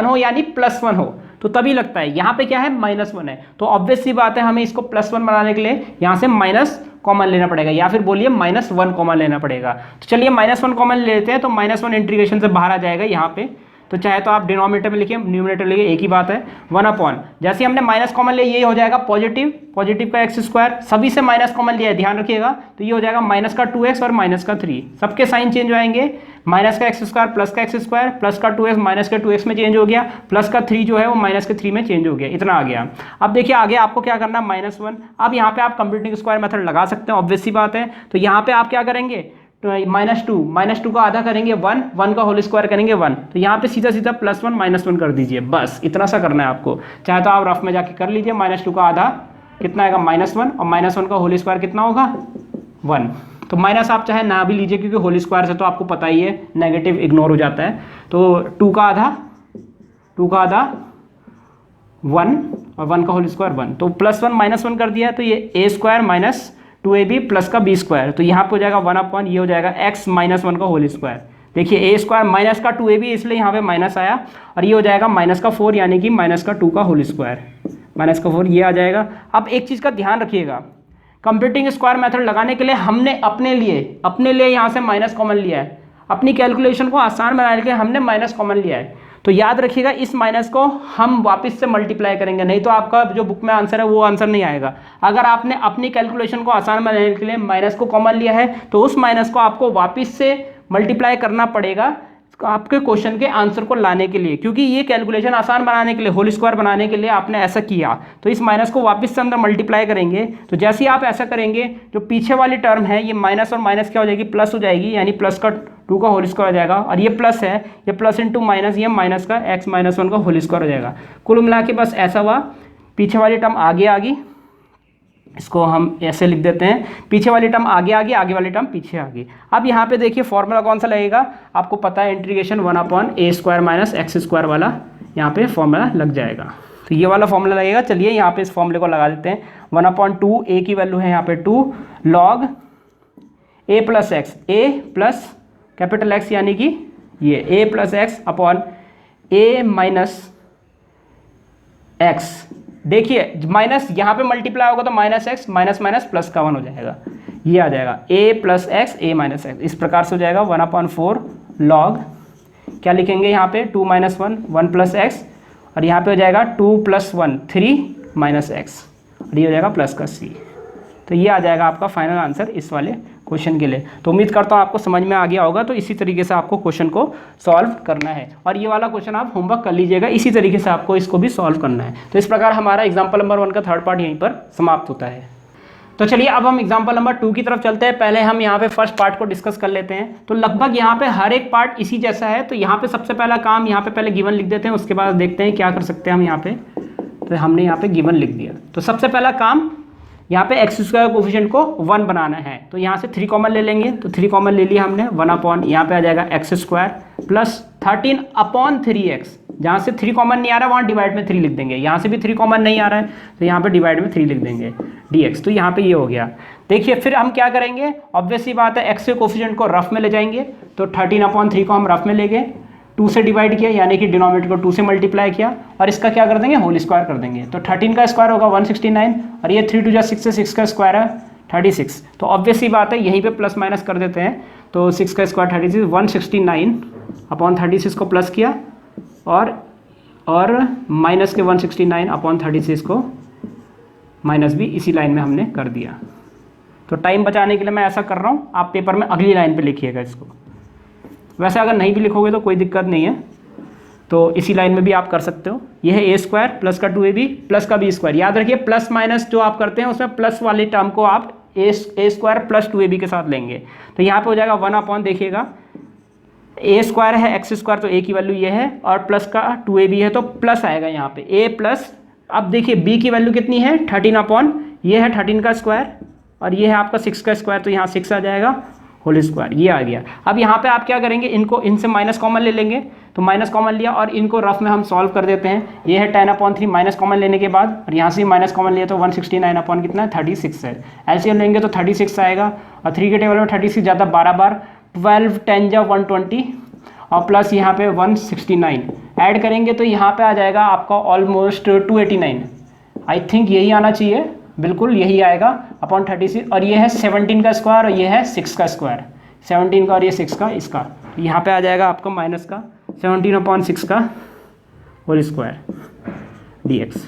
हो यानी +1 हो, तो तभी लगता है। यहाँ पे क्या है, -1 है, तो ऑब्वियस सी बात है हमें इसको +1 बनाने के लिए यहाँ से माइनस कॉमन लेना पड़ेगा, या फिर बोलिए -1 कॉमन लेना पड़ेगा। तो चलिए -1 कॉमन ले लेते हैं। तो -1 इंटीग्रेशन से बाहर आ जाएगा यहाँ पे, तो चाहे तो आप डिनोमिनेटर में लिखिए, न्यूमरेटर लिखिए, एक ही बात है। 1 अपॉन, जैसे हमने माइनस कॉमन लिया ये हो जाएगा पॉजिटिव का एक्स स्क्वायर, सभी से माइनस कॉमन लिया है ध्यान रखिएगा, तो ये हो जाएगा माइनस का 2x और माइनस का 3, सबके साइन चेंज हो जाएंगे। माइनस का एक्स स्क्वायर प्लस का एक्स स्क्वायर, प्लस का 2x माइनस का 2x में चेंज हो गया, प्लस का 3 जो है वो माइनस के 3 में चेंज हो गया, इतना आ गया। अब देखिए आगे आपको क्या करना है, -1। अब यहाँ पे आप कंप्लीटिंग स्क्वायर मेथड लगा सकते हैं, ऑब्वियस सी बात है। तो यहाँ पे आप क्या करेंगे, तो -2 का आधा करेंगे 1 का होल स्क्वायर करेंगे 1, तो यहाँ पे सीधा सीधा +1 -1 कर दीजिए, बस इतना सा करना है आपको। चाहे तो आप रफ में जाके कर लीजिए, -2 का आधा कितना आएगा, -1, और -1 का होल स्क्वायर कितना होगा, 1। तो माइनस आप चाहे ना भी लीजिए, क्योंकि होल स्क्वायर से तो आपको पता ही है नेगेटिव इग्नोर हो जाता है। तो 2 का आधा 1 और 1 का होल स्क्वायर 1, तो +1 -1 कर दिया, तो ये a² माइनस 2ab प्लस का b², तो यहाँ पे हो जाएगा 1 अपॉन, ये हो जाएगा x माइनस 1 का होल स्क्वायर। देखिए a² माइनस का 2ab, इसलिए यहाँ पे माइनस आया, और ये हो जाएगा -4 यानी कि -2 का होल स्क्वायर, -4 ये आ जाएगा। अब एक चीज़ का ध्यान रखिएगा, कंप्लीटिंग स्क्वायर मेथड लगाने के लिए हमने अपने लिए यहाँ से माइनस कॉमन लिया है, अपनी कैलकुलेशन को आसान बनाने के लिए हमने माइनस कॉमन लिया है। तो याद रखिएगा इस माइनस को हम वापस से मल्टीप्लाई करेंगे, नहीं तो आपका जो बुक में आंसर है वो आंसर नहीं आएगा। अगर आपने अपनी कैलकुलेशन को आसान बनाने के लिए माइनस को कॉमन लिया है, तो उस माइनस को आपको वापस से मल्टीप्लाई करना पड़ेगा आपके क्वेश्चन के आंसर को लाने के लिए, क्योंकि ये कैलकुलेशन आसान बनाने के लिए, होल स्क्वायर बनाने के लिए आपने ऐसा किया। तो इस माइनस को वापस से अंदर मल्टीप्लाई करेंगे, तो जैसे ही आप ऐसा करेंगे जो पीछे वाली टर्म है ये माइनस और माइनस क्या हो जाएगी, प्लस हो जाएगी, यानी प्लस का 2 का होल स्क्वायर हो जाएगा, और ये प्लस है, ये प्लस इंटू माइनस, ये माइनस का x माइनस 1 का होल स्क्वायर हो जाएगा। कुल मिला के बस ऐसा हुआ, पीछे वाली टर्म आगे आ गई, इसको हम ऐसे लिख देते हैं, पीछे वाली टर्म आगे आ गई, आगे वाली टर्म पीछे आ गई। अब यहाँ पे देखिए फॉर्मूला कौन सा लगेगा, आपको पता है integration 1 upon a² minus x² वाला यहाँ पे फॉर्मूला लग जाएगा। तो ये वाला फॉर्मूला लगेगा। चलिए यहाँ पे इस फॉर्मूले को लगा देते हैं, 1/2, a की वैल्यू है यहाँ पे 2 log a plus x, a plus capital X यानी कि ये a plus x upon a minus x. देखिए माइनस यहाँ पे मल्टीप्लाई होगा तो -x माइनस माइनस प्लस का 1 हो जाएगा, ये आ जाएगा a plus x, a minus x, इस प्रकार से हो जाएगा 1/4 log, क्या लिखेंगे यहाँ पे 2 - 1 1 प्लस एक्स, और यहाँ पे हो जाएगा 2 + 1 3 माइनस एक्स, और ये हो जाएगा प्लस का c। तो ये आ जाएगा आपका फाइनल आंसर इस वाले क्वेश्चन के लिए। तो उम्मीद करता हूँ आपको समझ में आ गया होगा। तो इसी तरीके से आपको क्वेश्चन को सॉल्व करना है और ये वाला क्वेश्चन आप होमवर्क कर लीजिएगा, इसी तरीके से आपको इसको भी सॉल्व करना है। तो इस प्रकार हमारा एग्जाम्पल नंबर 1 का थर्ड पार्ट यहीं पर समाप्त होता है। तो चलिए अब हम एग्जाम्पल नंबर 2 की तरफ चलते हैं। पहले हम यहाँ पे फर्स्ट पार्ट को डिस्कस कर लेते हैं। तो लगभग यहाँ पे हर एक पार्ट इसी जैसा है। तो यहाँ पे सबसे पहला काम, यहाँ पे पहले गिवन लिख देते हैं, उसके बाद देखते हैं क्या कर सकते हैं हम यहाँ पे। तो हमने यहाँ पे गिवन लिख दिया। तो सबसे पहला काम यहाँ पे एक्स स्क्वायर कोफिशिएंट को 1 बनाना है। तो यहाँ से 3 कॉमन ले लेंगे। तो 3 कॉमन ले लिया हमने, 1 अपॉन यहाँ पे आ जाएगा x square plus 13 upon 3x। जहाँ से 3 कॉमन नहीं आ रहा है वहाँ डिवाइड में 3 लिख देंगे। यहाँ से भी 3 कॉमन नहीं आ रहा है तो यहाँ पे डिवाइड में 3 लिख देंगे dx। तो यहाँ पे ये हो गया। देखिए फिर हम क्या करेंगे, ऑब्वियस सी बात है, एक्स के कोफिशिएंट को रफ में ले जाएंगे। तो 13 अपॉन 3 को हम रफ में ले गए, 2 से डिवाइड किया यानी कि डिनोमिनेटर को 2 से मल्टीप्लाई किया और इसका क्या कर देंगे, होल स्क्वायर कर देंगे। तो 13 का स्क्वायर होगा 169 और ये 3 2 जा 6 से 6 का स्क्वायर है 36। तो ऑब्वियस सी बात है यहीं पे प्लस माइनस कर देते हैं। तो 6 का स्क्वायर 36, 169 अपॉन 36 को प्लस किया और माइनस के 169 अपॉन 36 को माइनस भी इसी लाइन में हमने कर दिया। तो टाइम बचाने के लिए मैं ऐसा कर रहा हूँ, आप पेपर में अगली लाइन पे लिखिएगा इसको। वैसे अगर नहीं भी लिखोगे तो कोई दिक्कत नहीं है, तो इसी लाइन में भी आप कर सकते हो। यह है ए स्क्वायर प्लस का 2ab प्लस का बी स्क्वायर। याद रखिए प्लस माइनस जो आप करते हैं उसमें प्लस वाले टर्म को आप ए स्क्वायर प्लस 2ab के साथ लेंगे। तो यहाँ पे हो जाएगा 1 अपॉन, देखिएगा ए स्क्वायर है एक्स स्क्वायर तो ए की वैल्यू ये है और प्लस का 2ab है तो प्लस आएगा यहाँ पे ए प्लस। अब देखिए बी की वैल्यू कितनी है 13 अपॉन, ये है 13 का स्क्वायर और ये है आपका 6 का स्क्वायर। तो यहाँ 6 आ जाएगा होल स्क्वायर, ये आ गया। अब यहाँ पे आप क्या करेंगे, इनको इनसे माइनस कॉमन ले लेंगे। तो माइनस कॉमन लिया और इनको रफ में हम सॉल्व कर देते हैं। ये है 10 अपॉन 3 माइनस कॉमन लेने के बाद और यहाँ से माइनस कॉमन लिया तो 169 अपॉन कितना है 36 है। एलसीएम लेंगे तो 36 आएगा और 3 के टेबल में 36 ज़्यादा 12 बार, 12 10 जा 120 और प्लस यहाँ पे 169 ऐड करेंगे तो यहाँ पे आ जाएगा आपका ऑलमोस्ट 289। आई थिंक यही आना चाहिए, बिल्कुल यही आएगा अपॉन 36। और ये है 17 का स्क्वायर और ये है 6 का स्क्वायर, 17 का और ये 6 का, इसका यहाँ पे आ जाएगा आपका माइनस का 17 अपॉन 6 का होल स्क्वायर dx।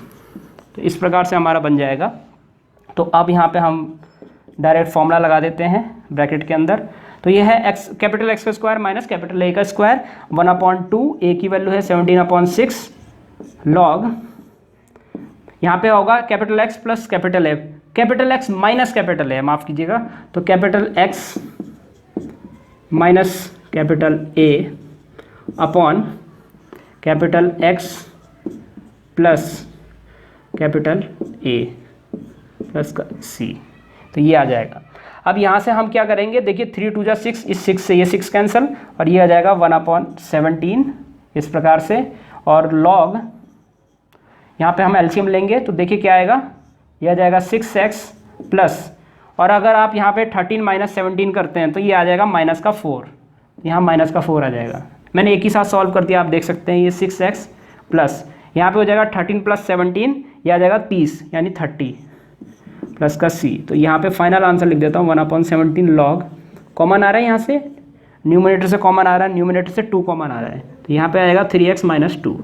तो इस प्रकार से हमारा बन जाएगा। तो अब यहाँ पे हम डायरेक्ट फॉर्मूला लगा देते हैं ब्रैकेट के अंदर। तो ये है एक्स, कैपिटल एक्स का स्क्वायर माइनस कैपिटल ए का स्क्वायर 1 अपॉन 2, ए की वैल्यू है 17 अपॉन 6 लॉग, यहाँ पे होगा capital x plus capital A, capital x minus capital A, माफ़ कीजिएगा। तो capital x minus capital A upon capital x plus capital A plus का सी। तो ये आ जाएगा। अब यहाँ से हम क्या करेंगे, देखिए 3 2 जा 6, इस 6 से ये 6 कैंसिल और ये आ जाएगा 1 अपॉन 17 इस प्रकार से। और लॉग यहाँ पे हम एलसीएम लेंगे तो देखिए क्या आएगा, ये आ जाएगा 6x प्लस, और अगर आप यहाँ पे 13 माइनस 17 करते हैं तो ये आ जाएगा माइनस का 4, यहाँ माइनस का 4 आ जाएगा। मैंने एक ही साथ सॉल्व कर दिया, आप देख सकते हैं। ये 6x प्लस यहाँ पे हो जाएगा 13 प्लस 17, ये आ जाएगा 30 यानी 30 प्लस का c। तो यहाँ पे फाइनल आंसर लिख देता हूँ 1 अपॉन 17 लॉग, कॉमन आ रहा है यहाँ से, न्यूमरेटर से कॉमन आ रहा है, न्यूमरेटर से 2 कॉमन आ रहा है तो यहाँ पे आएगा 3x माइनस 2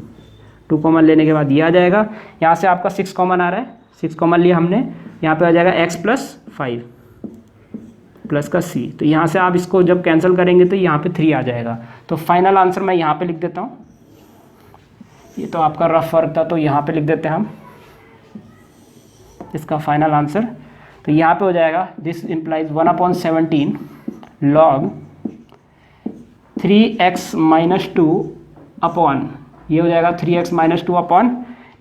कॉमन लेने के बाद ये आ जाएगा। यहाँ से आपका 6 कॉमन आ रहा है, 6 कॉमन लिया हमने, यहाँ पे आ जाएगा x प्लस 5 प्लस का c। तो यहाँ से आप इसको जब कैंसिल करेंगे तो यहाँ पे 3 आ जाएगा। तो फाइनल आंसर मैं यहाँ पे लिख देता हूँ, ये तो आपका रफ वर्क था तो यहाँ पे लिख देते हैं हम इसका फाइनल आंसर। तो यहाँ पे हो जाएगा this implies 1 upon 17 log 3x minus 2 upon, ये हो जाएगा 3x माइनस 2 अपॉन,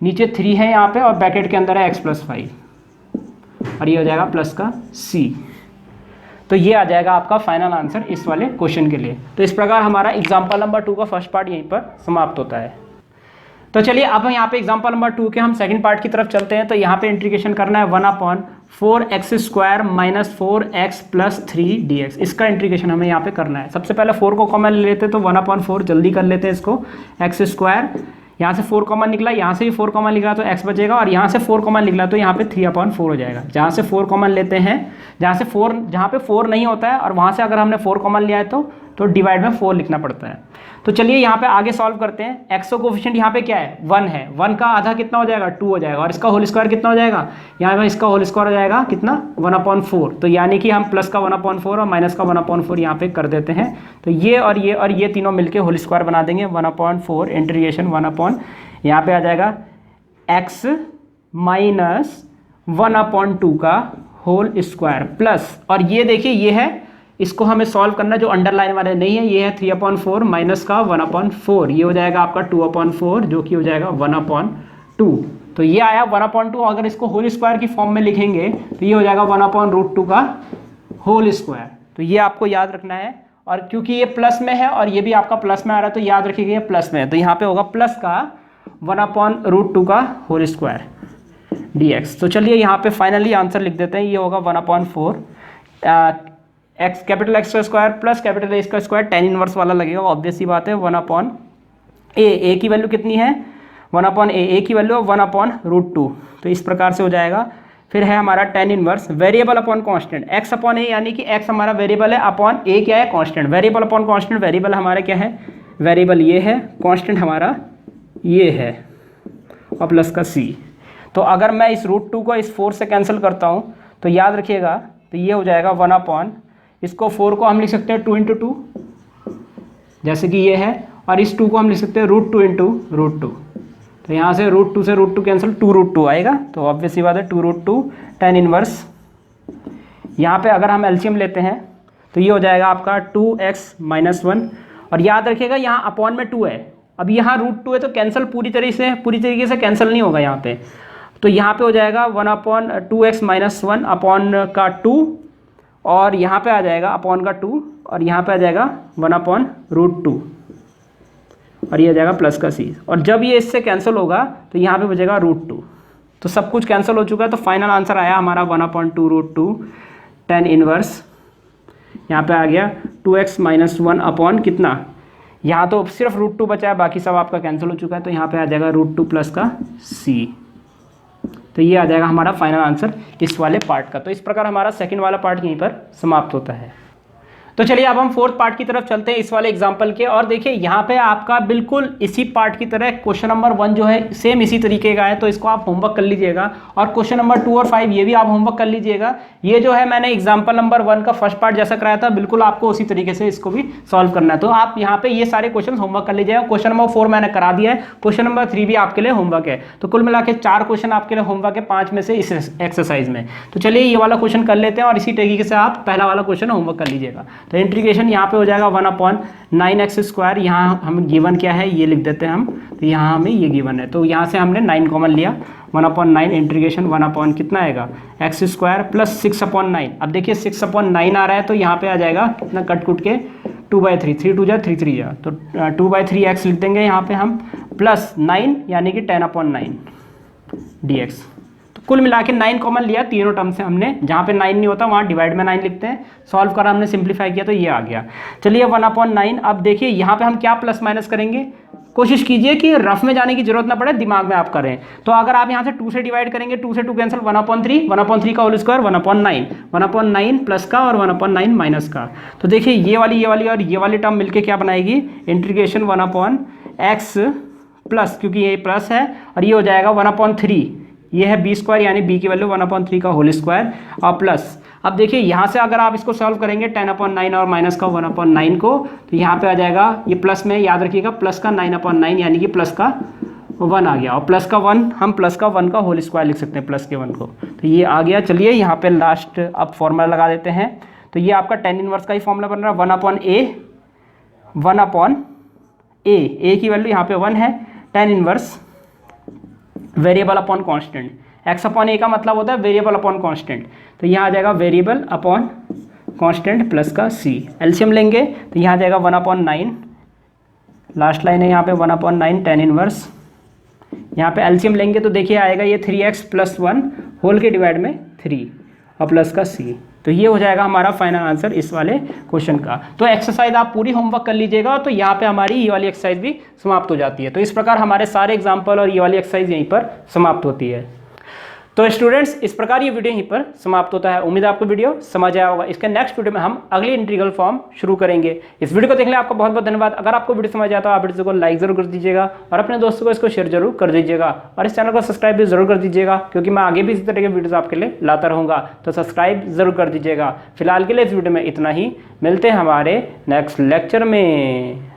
नीचे 3 है यहाँ पे और ब्रैकेट के अंदर है x प्लस 5 और ये हो जाएगा प्लस का c। तो ये आ जाएगा आपका फाइनल आंसर इस वाले क्वेश्चन के लिए। तो इस प्रकार हमारा एग्जाम्पल नंबर 2 का फर्स्ट पार्ट यहीं पर समाप्त होता है। तो चलिए अब हम यहाँ पे एग्जाम्पल नंबर 2 के हम सेकंड पार्ट की तरफ चलते हैं। तो यहाँ पे इंटीग्रेशन करना है 1 upon 4x square minus 4x plus 3 dx। इसका इंटीग्रेशन हमें यहाँ पे करना है। सबसे पहले 4 को कॉमन ले लेते हैं तो 1 अपॉन 4 जल्दी कर लेते हैं इसको, एक्स स्क्वायर, यहाँ से 4 कॉमन निकला, यहाँ से भी 4 कॉमन निकला तो x बचेगा और यहाँ से 4 कॉमन निकला तो यहाँ पे 3 अपॉन 4 हो जाएगा। जहाँ से 4 कॉमन लेते हैं, जहाँ पे 4 नहीं होता है और वहाँ से अगर हमने 4 कॉमन लिया है तो तो डिवाइड में 4 लिखना पड़ता है। तो चलिए यहाँ पे आगे सॉल्व करते हैं। एक्स का कोफिशिएंट यहाँ पे क्या है 1 है, 1 का आधा कितना हो जाएगा 2 हो जाएगा, और इसका होल स्क्वायर कितना हो जाएगा, यहाँ पे इसका होल स्क्वायर हो जाएगा कितना 1/4। तो यानी कि हम प्लस का 1/4 और माइनस का 1/4 यहाँ पे कर देते हैं। तो ये और ये तीनों मिलके होल स्क्वायर बना देंगे 1/4 इंटीग्रेशन 1 यहाँ पे आ जाएगा x माइनस 1/2 का होल स्क्वायर प्लस, और ये देखिए ये है, इसको हमें सॉल्व करना, जो अंडरलाइन वाले नहीं है, ये है 3/4 माइनस का 1/4, ये हो जाएगा आपका 2/4 जो कि हो जाएगा 1/2। तो ये आया 1/2। अगर इसको होल स्क्वायर की फॉर्म में लिखेंगे तो ये हो जाएगा 1/√2 का होल स्क्वायर। तो ये आपको याद रखना है, और क्योंकि ये प्लस में है और ये भी आपका प्लस में आ रहा है तो याद रखिएगा ये प्लस में है, तो यहाँ पे होगा प्लस का 1/√2 का होल स्क्वायर dx। तो चलिए यहाँ पे फाइनली आंसर लिख देते हैं, ये होगा 1/4 एक्स कैपिटल एक्स का स्क्वायर प्लस कैपिटल ए का स्क्वायर, tan इनवर्स वाला लगेगा, ऑब्वियस सी बात है। 1/a, a की वैल्यू कितनी है 1/a, a की वैल्यू 1/√2, तो इस प्रकार से हो जाएगा। फिर है हमारा tan inverse variable upon constant x/a, यानी कि x हमारा वेरिएबल है, अपॉन a क्या है constant, variable upon constant, variable हमारा क्या है, वेरिएबल ये है, कांस्टेंट हमारा ये है, और प्लस का c। तो अगर मैं इस √2 को इस 4 से कैंसिल करता हूँ तो याद रखिएगा, तो ये हो जाएगा 1/, इसको 4 को हम लिख सकते हैं 2 × 2 जैसे कि ये है, और इस 2 को हम लिख सकते हैं √2 × √2। तो यहाँ से √2 से √2 कैंसिल, 2√2 आएगा, तो ऑब्वियस सी बात है 2√2 tan इनवर्स। यहाँ पे अगर हम एलसीएम लेते हैं तो ये हो जाएगा आपका 2x - 1, और याद रखिएगा यहाँ अपॉन में 2 है, अब यहाँ √2 है तो कैंसिल पूरी तरीके से कैंसिल नहीं होगा यहाँ पे, तो यहाँ पे हो जाएगा 1/2x - 1 अपॉन का 2, और यहाँ पे आ जाएगा अपॉन का 2, और यहाँ पे आ जाएगा 1/√2, और ये आ जाएगा प्लस का c, और जब ये इससे कैंसिल होगा तो यहाँ पे बचेगा √2। तो सब कुछ कैंसिल हो चुका है, तो फाइनल आंसर आया हमारा 1/2√2 tan इनवर्स। यहाँ पे आ गया 2x - 1 अपॉन कितना, यहाँ तो सिर्फ √2 बचा है, बाकी सब आपका कैंसिल हो चुका है, तो यहाँ पे आ जाएगा √2 प्लस का c। तो ये आ जाएगा हमारा फाइनल आंसर इस वाले पार्ट का। तो इस प्रकार हमारा सेकंड वाला पार्ट यहीं पर समाप्त होता है। तो चलिए अब हम फोर्थ पार्ट की तरफ चलते हैं इस वाले एग्जाम्पल के, और देखिए यहाँ पे आपका बिल्कुल इसी पार्ट की तरह क्वेश्चन नंबर 1 जो है सेम इसी तरीके का है, तो इसको आप होमवर्क कर लीजिएगा, और क्वेश्चन नंबर 2 और 5 ये भी आप होमवर्क कर लीजिएगा। ये जो है मैंने एग्जाम्पल नंबर 1 का फर्स्ट पार्ट जैसा कराया था, बिल्कुल आपको उसी तरीके से इसको भी सॉल्व करना है, तो आप यहाँ पे ये सारे क्वेश्चन होमवर्क कर लीजिएगा। क्वेश्चन नंबर 4 मैंने करा दिया है, क्वेश्चन नंबर 3 भी आपके लिए होमवर्क है, तो कुल मिला के 4 क्वेश्चन आपके लिए होमवर्क है 5 में से इस एक्सरसाइज में। तो चलिए ये वाला क्वेश्चन कर लेते हैं, और इसी तरीके से आप पहला वाला क्वेश्चन होमवर्क कर लीजिएगा। तो इंटीग्रेशन यहाँ पे हो जाएगा 1/9x², यहाँ हम गिवन क्या है ये लिख देते हैं हम, तो यहाँ हमें ये गिवन है, तो यहाँ से हमने 9 कॉमन लिया, 1/9 इंटीग्रेशन 1 कितना आएगा x² प्लस 6/9। अब देखिए 6/9 आ रहा है, तो यहाँ पे आ जाएगा कितना कट कुट के 2/3, 3 2 जा 3 3 जा, तो 2/3x लिख देंगे यहाँ पे हम, प्लस 9 यानी कि 10/9 dx। कुल मिला के 9 कॉमन लिया तीनों टर्म से हमने, जहाँ पे 9 नहीं होता वहाँ डिवाइड में 9 लिखते हैं, सॉल्व करा हमने, सिंप्लीफाई किया तो ये आ गया। चलिए 1/9। अब देखिए यहाँ पे हम क्या प्लस माइनस करेंगे, कोशिश कीजिए कि रफ में जाने की जरूरत ना पड़े, दिमाग में आप करें। तो अगर आप यहाँ से 2 से डिवाइड करेंगे, 2 से 2 कैंसिल, 1/3 का होल स्क्वायर 1/9 प्लस का और 1/9 माइनस का। तो देखिए ये वाली और ये वाली टर्म मिलके क्या बनाएगी, इंटीग्रेशन 1/x प्लस, क्योंकि ये प्लस है, और ये हो जाएगा 1/3, ये है b² यानी b की वैल्यू 1/3 का होल स्क्वायर, और प्लस। अब देखिए यहाँ से अगर आप इसको सॉल्व करेंगे 10/9 और माइनस का 1/9 को, तो यहाँ पे आ जाएगा ये प्लस में, याद रखिएगा प्लस का 9/9 यानी कि प्लस का 1 आ गया, और प्लस का 1 हम प्लस का 1 का होल स्क्वायर लिख सकते हैं, प्लस के 1 को, तो ये आ गया। चलिए यहाँ पे लास्ट अब फॉर्मूला लगा देते हैं, तो ये आपका tan इनवर्स का ही फॉर्मूला बन रहा है, 1/a की वैल्यू यहाँ पे 1 है, tan inverse variable upon constant, x/a का मतलब होता है वेरिएबल अपॉन कांस्टेंट, तो यहाँ आ जाएगा वेरिएबल अपॉन कांस्टेंट प्लस का c। एलसीएम लेंगे तो यहाँ आ जाएगा 1/9, लास्ट लाइन है यहाँ पे 1/9 tan इनवर्स, यहाँ पे एलसीएम लेंगे तो देखिए आएगा ये 3x + 1 होल के डिवाइड में 3 और प्लस का c। तो ये हो जाएगा हमारा फाइनल आंसर इस वाले क्वेश्चन का। तो एक्सरसाइज आप पूरी होमवर्क कर लीजिएगा, तो यहाँ पे हमारी ये वाली एक्सरसाइज भी समाप्त हो जाती है। तो इस प्रकार हमारे सारे एग्जाम्पल और ये वाली एक्सरसाइज यहीं पर समाप्त होती है। तो स्टूडेंट्स इस प्रकार ये वीडियो यहीं पर समाप्त होता है। उम्मीद है आपको वीडियो समझ आया होगा। इसके नेक्स्ट वीडियो में हम अगली इंटीग्रल फॉर्म शुरू करेंगे। इस वीडियो को देखने के लिए आपका बहुत बहुत धन्यवाद। अगर आपको वीडियो समझ आया तो आप वीडियो को लाइक जरूर कर दीजिएगा और अपने दोस्तों को इसको शेयर जरूर कर दीजिएगा और इस चैनल को सब्सक्राइब भी जरूर कर दीजिएगा, क्योंकि मैं आगे भी इसी तरह के वीडियोस आपके लिए लाता रहूँगा। तो सब्सक्राइब जरूर कर दीजिएगा। फिलहाल के लिए इस वीडियो में इतना ही। मिलते हैं हमारे नेक्स्ट लेक्चर में।